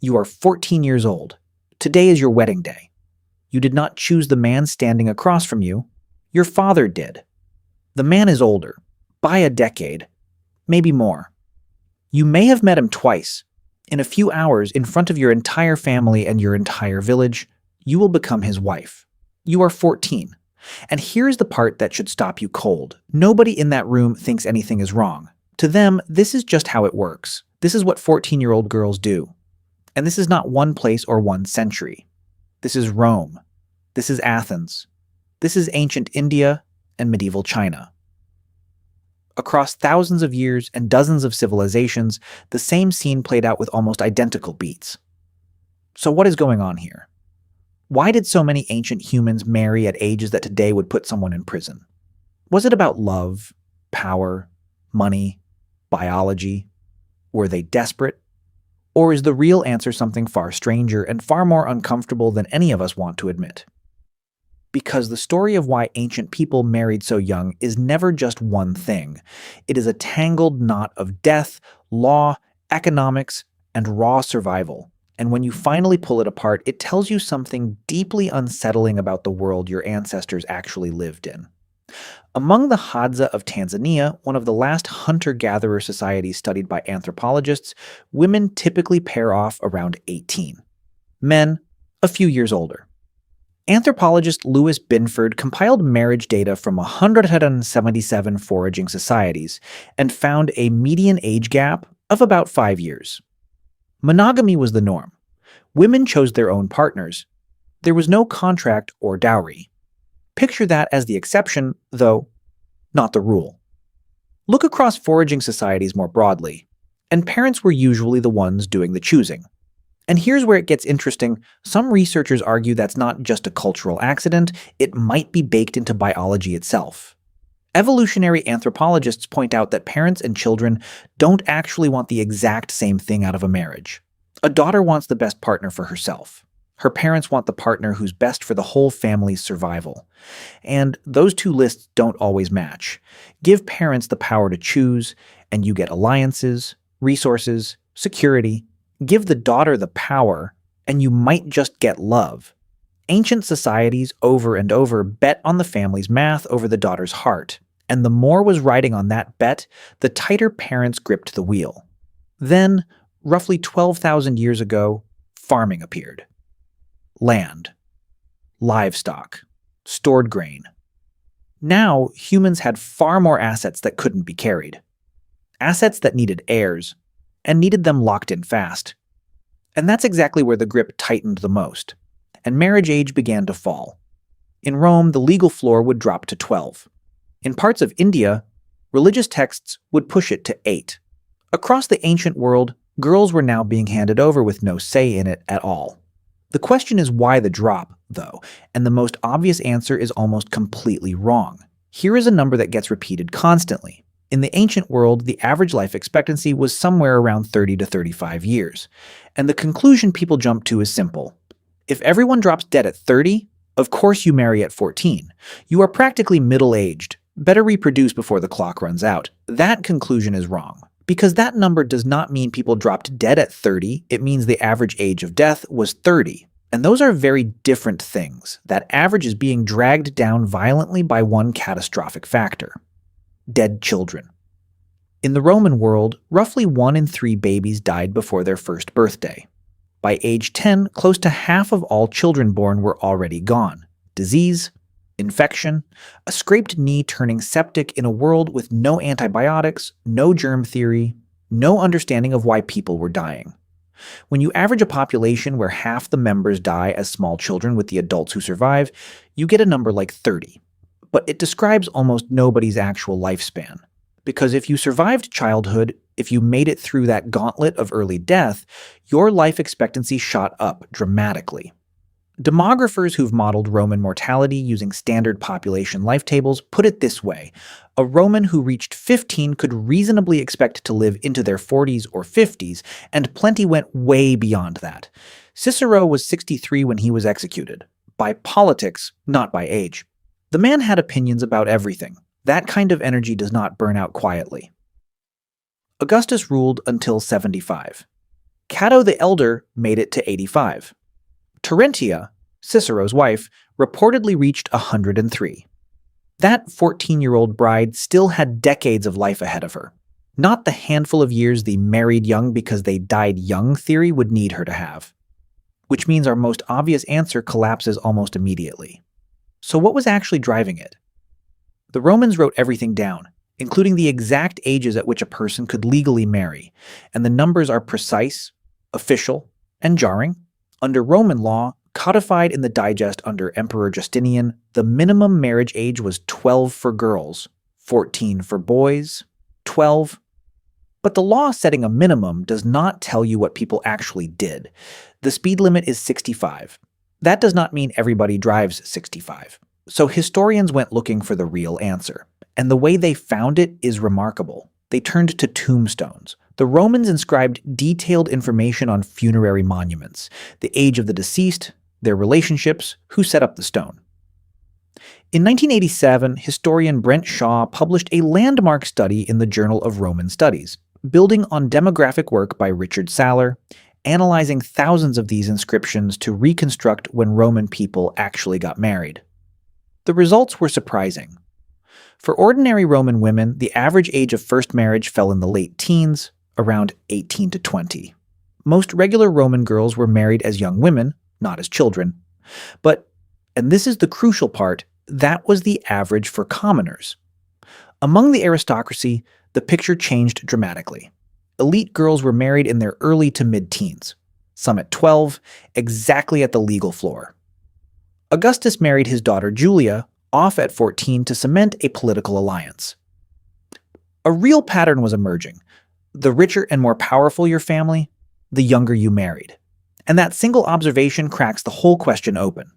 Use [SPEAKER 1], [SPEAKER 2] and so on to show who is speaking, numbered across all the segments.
[SPEAKER 1] You are 14 years old. Today is your wedding day. You did not choose the man standing across from you. Your father did. The man is older, by a decade, maybe more. You may have met him twice. In a few hours, in front of your entire family and your entire village, you will become his wife. You are 14. And here's the part that should stop you cold. Nobody in that room thinks anything is wrong. To them, this is just how it works. This is what 14-year-old girls do. And this is not one place or one century. This is Rome. This is Athens. This is ancient India and medieval China. Across thousands of years and dozens of civilizations, the same scene played out with almost identical beats. So what is going on here? Why did so many ancient humans marry at ages that today would put someone in prison? Was it about love, power, money, biology? Were they desperate? Or is the real answer something far stranger and far more uncomfortable than any of us want to admit? Because the story of why ancient people married so young is never just one thing. It is a tangled knot of death, law, economics, and raw survival. And when you finally pull it apart, it tells you something deeply unsettling about the world your ancestors actually lived in. Among the Hadza of Tanzania, one of the last hunter-gatherer societies studied by anthropologists, women typically pair off around 18. Men, a few years older. Anthropologist Louis Binford compiled marriage data from 177 foraging societies and found a median age gap of about 5 years. Monogamy was the norm. Women chose their own partners. There was no contract or dowry. Picture that as the exception, though not the rule. Look across foraging societies more broadly, and parents were usually the ones doing the choosing. And here's where it gets interesting. Some researchers argue that's not just a cultural accident, it might be baked into biology itself. Evolutionary anthropologists point out that parents and children don't actually want the exact same thing out of a marriage. A daughter wants the best partner for herself. Her parents want the partner who's best for the whole family's survival. And those two lists don't always match. Give parents the power to choose, and you get alliances, resources, security. Give the daughter the power, and you might just get love. Ancient societies over and over bet on the family's math over the daughter's heart, and the more was riding on that bet, the tighter parents gripped the wheel. Then, roughly 12,000 years ago, farming appeared. Land, livestock, stored grain. Now, humans had far more assets that couldn't be carried. Assets that needed heirs, and needed them locked in fast. And that's exactly where the grip tightened the most, and marriage age began to fall. In Rome, the legal floor would drop to 12. In parts of India, religious texts would push it to 8. Across the ancient world, girls were now being handed over with no say in it at all. The question is why the drop, though, and the most obvious answer is almost completely wrong. Here is a number that gets repeated constantly. In the ancient world, the average life expectancy was somewhere around 30 to 35 years. And the conclusion people jump to is simple. If everyone drops dead at 30, of course you marry at 14. You are practically middle-aged. Better reproduce before the clock runs out. That conclusion is wrong. Because that number does not mean people dropped dead at 30, it means the average age of death was 30. And those are very different things. That average is being dragged down violently by one catastrophic factor. Dead children. In the Roman world, roughly 1 in 3 babies died before their first birthday. By age 10, close to half of all children born were already gone. Disease, infection, a scraped knee turning septic in a world with no antibiotics, no germ theory, no understanding of why people were dying. When you average a population where half the members die as small children with the adults who survive, you get a number like 30. But it describes almost nobody's actual lifespan. Because if you survived childhood, if you made it through that gauntlet of early death, your life expectancy shot up dramatically. Demographers who've modeled Roman mortality using standard population life tables put it this way. A Roman who reached 15 could reasonably expect to live into their 40s or 50s, and plenty went way beyond that. Cicero was 63 when he was executed. By politics, not by age. The man had opinions about everything. That kind of energy does not burn out quietly. Augustus ruled until 75. Cato the Elder made it to 85. Terentia, Cicero's wife, reportedly reached 103. That 14-year-old bride still had decades of life ahead of her, not the handful of years the married young because they died young theory would need her to have. Which means our most obvious answer collapses almost immediately. So what was actually driving it? The Romans wrote everything down, including the exact ages at which a person could legally marry, and the numbers are precise, official, and jarring. Under Roman law, codified in the digest under Emperor Justinian, the minimum marriage age was 12 for girls, 14 for boys, 12. But the law setting a minimum does not tell you what people actually did. The speed limit is 65. That does not mean everybody drives 65. So historians went looking for the real answer. And the way they found it is remarkable. They turned to tombstones. The Romans inscribed detailed information on funerary monuments, the age of the deceased, their relationships, who set up the stone. In 1987, historian Brent Shaw published a landmark study in the Journal of Roman Studies, building on demographic work by Richard Saller, analyzing thousands of these inscriptions to reconstruct when Roman people actually got married. The results were surprising. For ordinary Roman women, the average age of first marriage fell in the late teens, around 18 to 20. Most regular Roman girls were married as young women, not as children. But, and this is the crucial part, that was the average for commoners. Among the aristocracy, the picture changed dramatically. Elite girls were married in their early to mid-teens, some at 12, exactly at the legal floor. Augustus married his daughter Julia off at 14 to cement a political alliance. A real pattern was emerging. The richer and more powerful your family, the younger you married. And that single observation cracks the whole question open,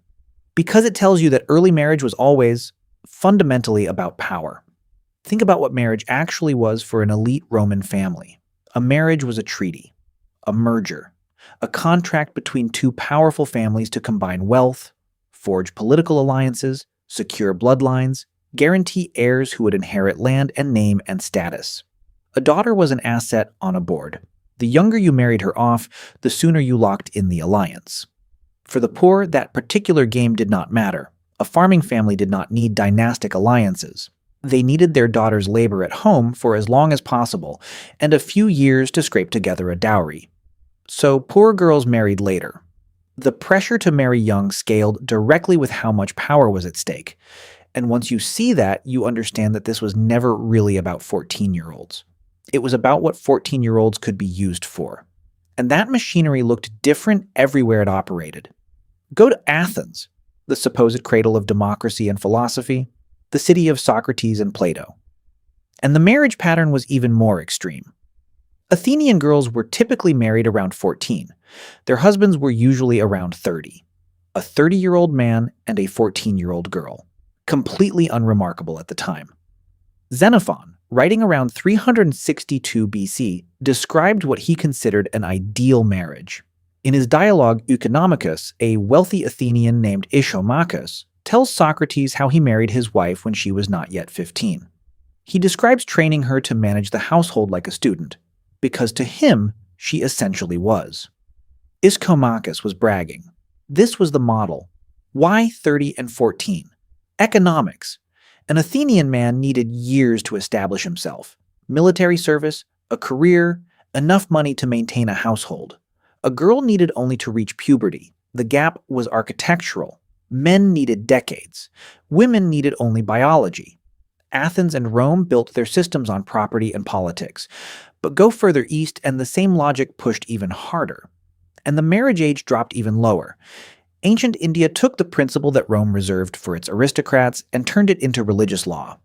[SPEAKER 1] because it tells you that early marriage was always, fundamentally, about power. Think about what marriage actually was for an elite Roman family. A marriage was a treaty, a merger, a contract between two powerful families to combine wealth, forge political alliances, secure bloodlines, guarantee heirs who would inherit land and name and status. A daughter was an asset on a board. The younger you married her off, the sooner you locked in the alliance. For the poor, that particular game did not matter. A farming family did not need dynastic alliances. They needed their daughter's labor at home for as long as possible, and a few years to scrape together a dowry. So poor girls married later. The pressure to marry young scaled directly with how much power was at stake. And once you see that, you understand that this was never really about 14-year-olds. It was about what 14-year-olds could be used for. And that machinery looked different everywhere it operated. Go to Athens, the supposed cradle of democracy and philosophy, the city of Socrates and Plato. And the marriage pattern was even more extreme. Athenian girls were typically married around 14. Their husbands were usually around 30. A 30-year-old man and a 14-year-old girl. Completely unremarkable at the time. Xenophon, writing around 362 BC, described what he considered an ideal marriage. In his dialogue Oeconomicus, a wealthy Athenian named Ischomachus tells Socrates how he married his wife when she was not yet 15. He describes training her to manage the household like a student, because to him, she essentially was. Ischomachus was bragging. This was the model. Why 30 and 14? Economics. An Athenian man needed years to establish himself. Military service, a career, enough money to maintain a household. A girl needed only to reach puberty. The gap was architectural. Men needed decades. Women needed only biology. Athens and Rome built their systems on property and politics. But go further east and the same logic pushed even harder. And the marriage age dropped even lower. Ancient India took the principle that Rome reserved for its aristocrats and turned it into religious law.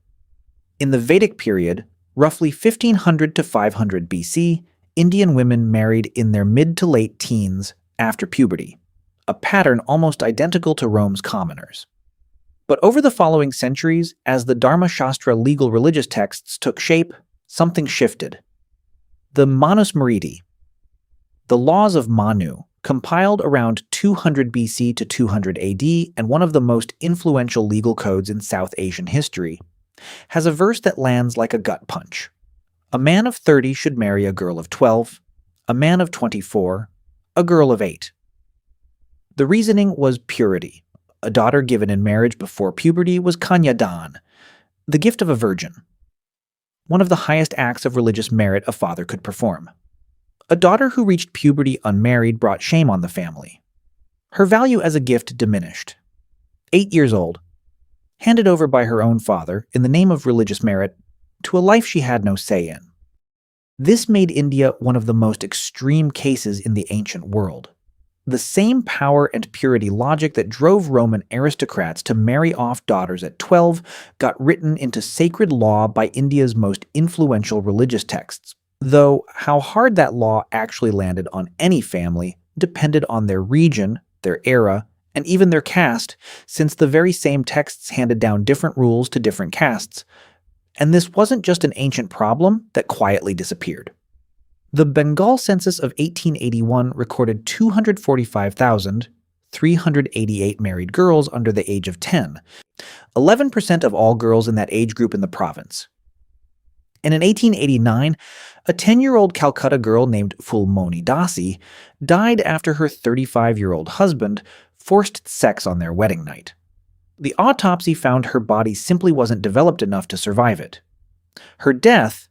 [SPEAKER 1] In the Vedic period, roughly 1500 to 500 BC, Indian women married in their mid to late teens after puberty, a pattern almost identical to Rome's commoners. But over the following centuries, as the Dharma Shastra legal religious texts took shape, something shifted. The Manusmriti, the laws of Manu, compiled around 200 BC to 200 AD and one of the most influential legal codes in South Asian history, has a verse that lands like a gut punch. A man of 30 should marry a girl of 12, a man of 24 a girl of 8. The reasoning was purity. A daughter given in marriage before puberty was kanyadan, the gift of a virgin, one of the highest acts of religious merit a father could perform. A daughter who reached puberty unmarried brought shame on the family. Her value as a gift diminished. 8 years old, handed over by her own father in the name of religious merit to a life she had no say in. This made India one of the most extreme cases in the ancient world. The same power and purity logic that drove Roman aristocrats to marry off daughters at 12 got written into sacred law by India's most influential religious texts, though how hard that law actually landed on any family depended on their region, their era, and even their caste, since the very same texts handed down different rules to different castes. And this wasn't just an ancient problem that quietly disappeared. The Bengal census of 1881 recorded 245,388 married girls under the age of 10, 11% of all girls in that age group in the province. And in 1889, a 10-year-old Calcutta girl named Fulmoni Dasi died after her 35-year-old husband forced sex on their wedding night. The autopsy found her body simply wasn't developed enough to survive it. Her death,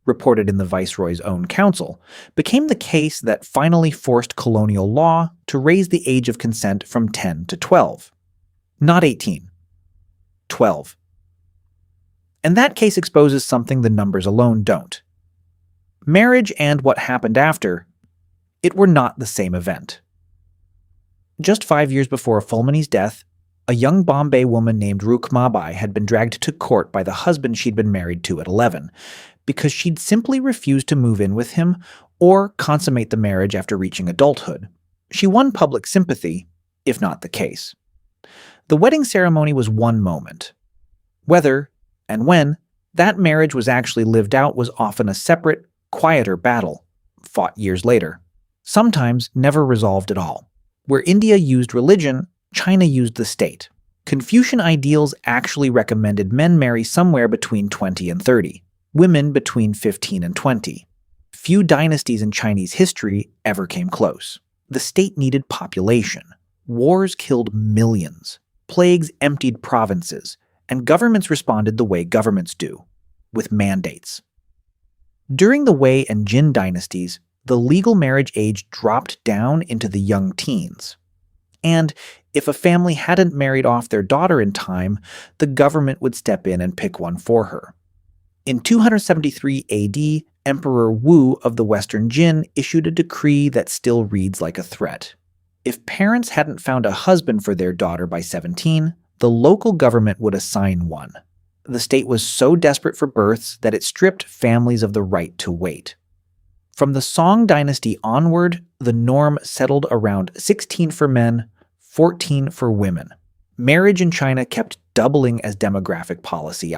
[SPEAKER 1] reported in the Viceroy's own council, became the case that finally forced colonial law to raise the age of consent from 10 to 12. Not 18. 12. And that case exposes something the numbers alone don't. Marriage and what happened after, it were not the same event. Just 5 years before Fulmoni's death, a young Bombay woman named Rukmabai had been dragged to court by the husband she'd been married to at 11, because she'd simply refused to move in with him or consummate the marriage after reaching adulthood. She won public sympathy, if not the case. The wedding ceremony was one moment. Whether, and when, that marriage was actually lived out was often a separate, quieter battle, fought years later, sometimes never resolved at all. Where India used religion, China used the state. Confucian ideals actually recommended men marry somewhere between 20 and 30, women between 15 and 20. Few dynasties in Chinese history ever came close. The state needed population. Wars killed millions. Plagues emptied provinces. And governments responded the way governments do, with mandates. During the Wei and Jin dynasties, the legal marriage age dropped down into the young teens. And if a family hadn't married off their daughter in time, the government would step in and pick one for her. In 273 AD, Emperor Wu of the Western Jin issued a decree that still reads like a threat. If parents hadn't found a husband for their daughter by 17, the local government would assign one. The state was so desperate for births that it stripped families of the right to wait. From the Song dynasty onward, the norm settled around 16 for men, 14 for women. Marriage in China kept doubling as demographic policy,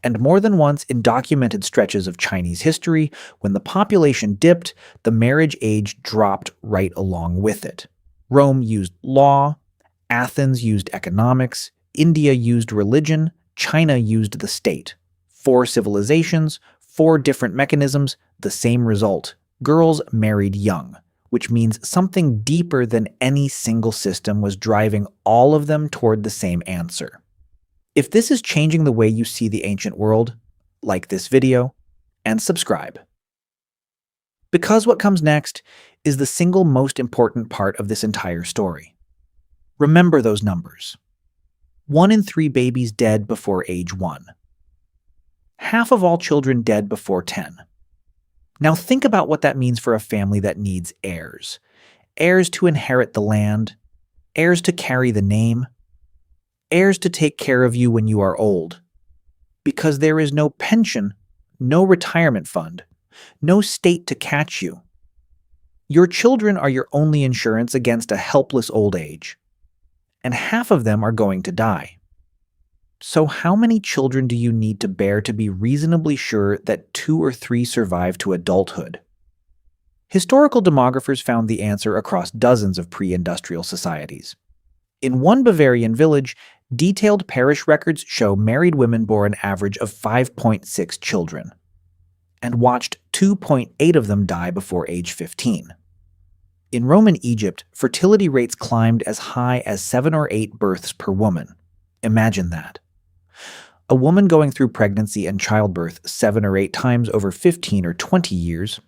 [SPEAKER 1] and more than once in documented stretches of Chinese history, when the population dipped, the marriage age dropped right along with it. Rome used law, Athens used economics, India used religion, China used the state. 4 civilizations, 4 different mechanisms, the same result. Girls married young, which means something deeper than any single system was driving all of them toward the same answer. If this is changing the way you see the ancient world, like this video and subscribe. Because what comes next is the single most important part of this entire story. Remember those numbers. 1 in 3 babies dead before age 1. Half of all children dead before 10. Now think about what that means for a family that needs heirs. Heirs to inherit the land, heirs to carry the name, heirs to take care of you when you are old. Because there is no pension, no retirement fund, no state to catch you. Your children are your only insurance against a helpless old age. And half of them are going to die. So how many children do you need to bear to be reasonably sure that 2 or 3 survive to adulthood? Historical demographers found the answer across dozens of pre-industrial societies. In one Bavarian village, detailed parish records show married women bore an average of 5.6 children, and watched 2.8 of them die before age 15. In Roman Egypt, fertility rates climbed as high as 7 or 8 births per woman. Imagine that. A woman going through pregnancy and childbirth 7 or 8 times over 15 or 20 years,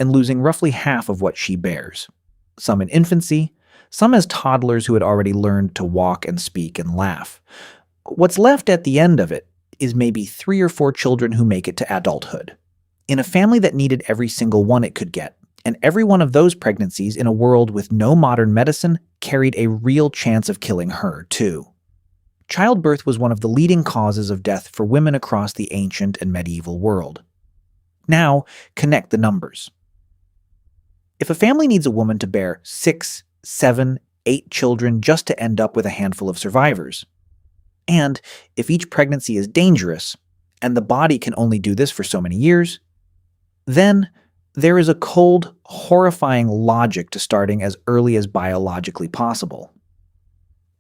[SPEAKER 1] and losing roughly half of what she bears. Some in infancy, some as toddlers who had already learned to walk and speak and laugh. What's left at the end of it is maybe 3 or 4 children who make it to adulthood. In a family that needed every single one it could get, and every one of those pregnancies in a world with no modern medicine carried a real chance of killing her, too. Childbirth was one of the leading causes of death for women across the ancient and medieval world. Now, connect the numbers. If a family needs a woman to bear 6, 7, 8 children just to end up with a handful of survivors, and if each pregnancy is dangerous, and the body can only do this for so many years, then there is a cold, horrifying logic to starting as early as biologically possible.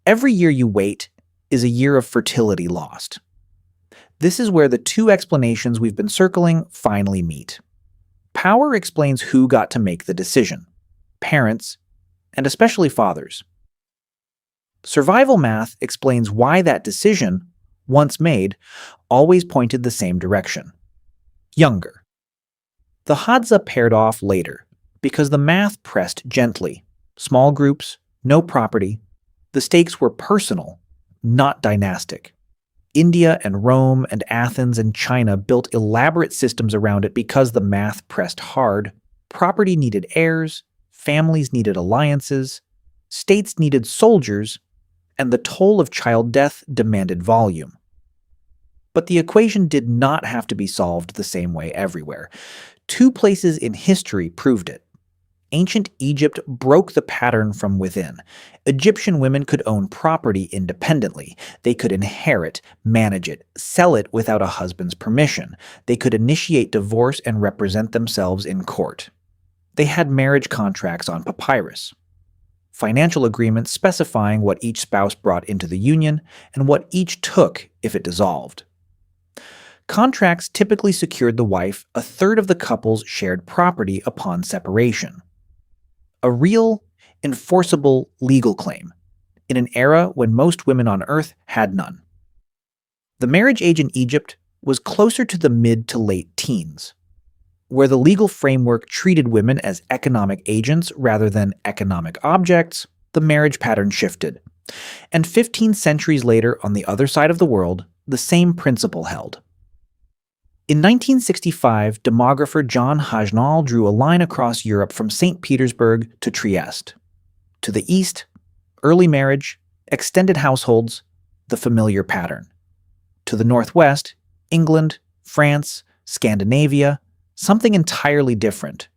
[SPEAKER 1] Every year you wait is a year of fertility lost. This is where the two explanations we've been circling finally meet. Power explains who got to make the decision: parents, and especially fathers. Survival math explains why that decision, once made, always pointed the same direction: younger. The Hadza paired off later because the math pressed gently. Small groups, no property. The stakes were personal, not dynastic. India and Rome and Athens and China built elaborate systems around it because the math pressed hard. Property needed heirs, families needed alliances, states needed soldiers, and the toll of child death demanded volume. But the equation did not have to be solved the same way everywhere. 2 places in history proved it. Ancient Egypt broke the pattern from within. Egyptian women could own property independently. They could inherit, manage it, sell it without a husband's permission. They could initiate divorce and represent themselves in court. They had marriage contracts on papyrus, financial agreements specifying what each spouse brought into the union and what each took if it dissolved. Contracts typically secured the wife a third of the couple's shared property upon separation. A real, enforceable legal claim, in an era when most women on Earth had none. The marriage age in Egypt was closer to the mid to late teens, where the legal framework treated women as economic agents rather than economic objects. The marriage pattern shifted. And 15 centuries later, on the other side of the world, the same principle held. In 1965, demographer John Hajnal drew a line across Europe from St. Petersburg to Trieste. To the east, early marriage, extended households, the familiar pattern. To the northwest, England, France, Scandinavia, something entirely different.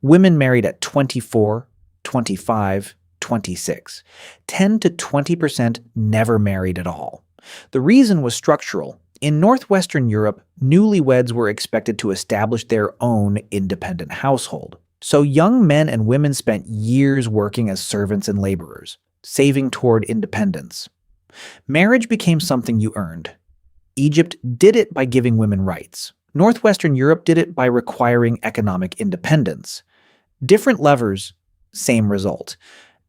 [SPEAKER 1] Women married at 24, 25, 26. 10 to 20% never married at all. The reason was structural. In northwestern Europe, newlyweds were expected to establish their own independent household. So young men and women spent years working as servants and laborers, saving toward independence. Marriage became something you earned. Egypt did it by giving women rights. Northwestern Europe did it by requiring economic independence. Different levers, same result.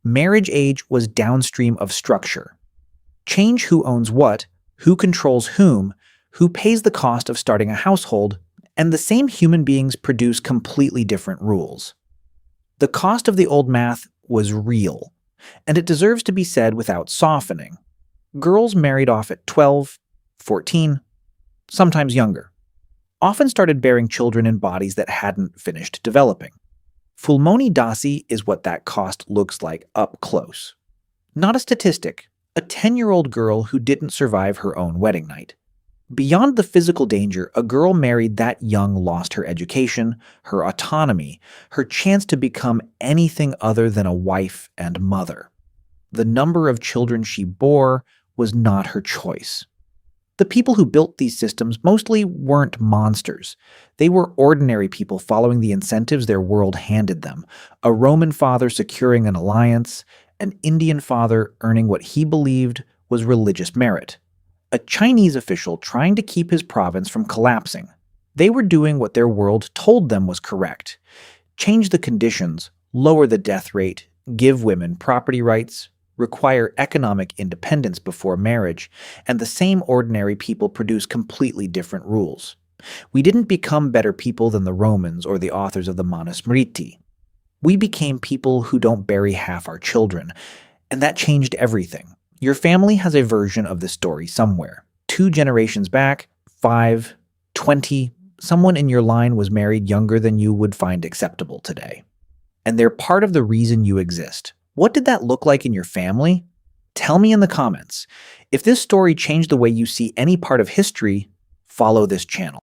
[SPEAKER 1] Marriage age was downstream of structure. Change who owns what, who controls whom, who pays the cost of starting a household, and the same human beings produce completely different rules. The cost of the old math was real, and it deserves to be said without softening. Girls married off at 12, 14, sometimes younger, often started bearing children in bodies that hadn't finished developing. Fulmoni Dasi is what that cost looks like up close. Not a statistic, a 10-year-old girl who didn't survive her own wedding night. Beyond the physical danger, a girl married that young lost her education, her autonomy, her chance to become anything other than a wife and mother. The number of children she bore was not her choice. The people who built these systems mostly weren't monsters. They were ordinary people following the incentives their world handed them. A Roman father securing an alliance, an Indian father earning what he believed was religious merit, a Chinese official trying to keep his province from collapsing. They were doing what their world told them was correct. Change the conditions, lower the death rate, give women property rights, require economic independence before marriage, and the same ordinary people produce completely different rules. We didn't become better people than the Romans or the authors of the Manusmriti. We became people who don't bury half our children, and that changed everything. Your family has a version of the story somewhere. 2 generations back, 5, 20, someone in your line was married younger than you would find acceptable today. And they're part of the reason you exist. What did that look like in your family? Tell me in the comments. If this story changed the way you see any part of history, follow this channel.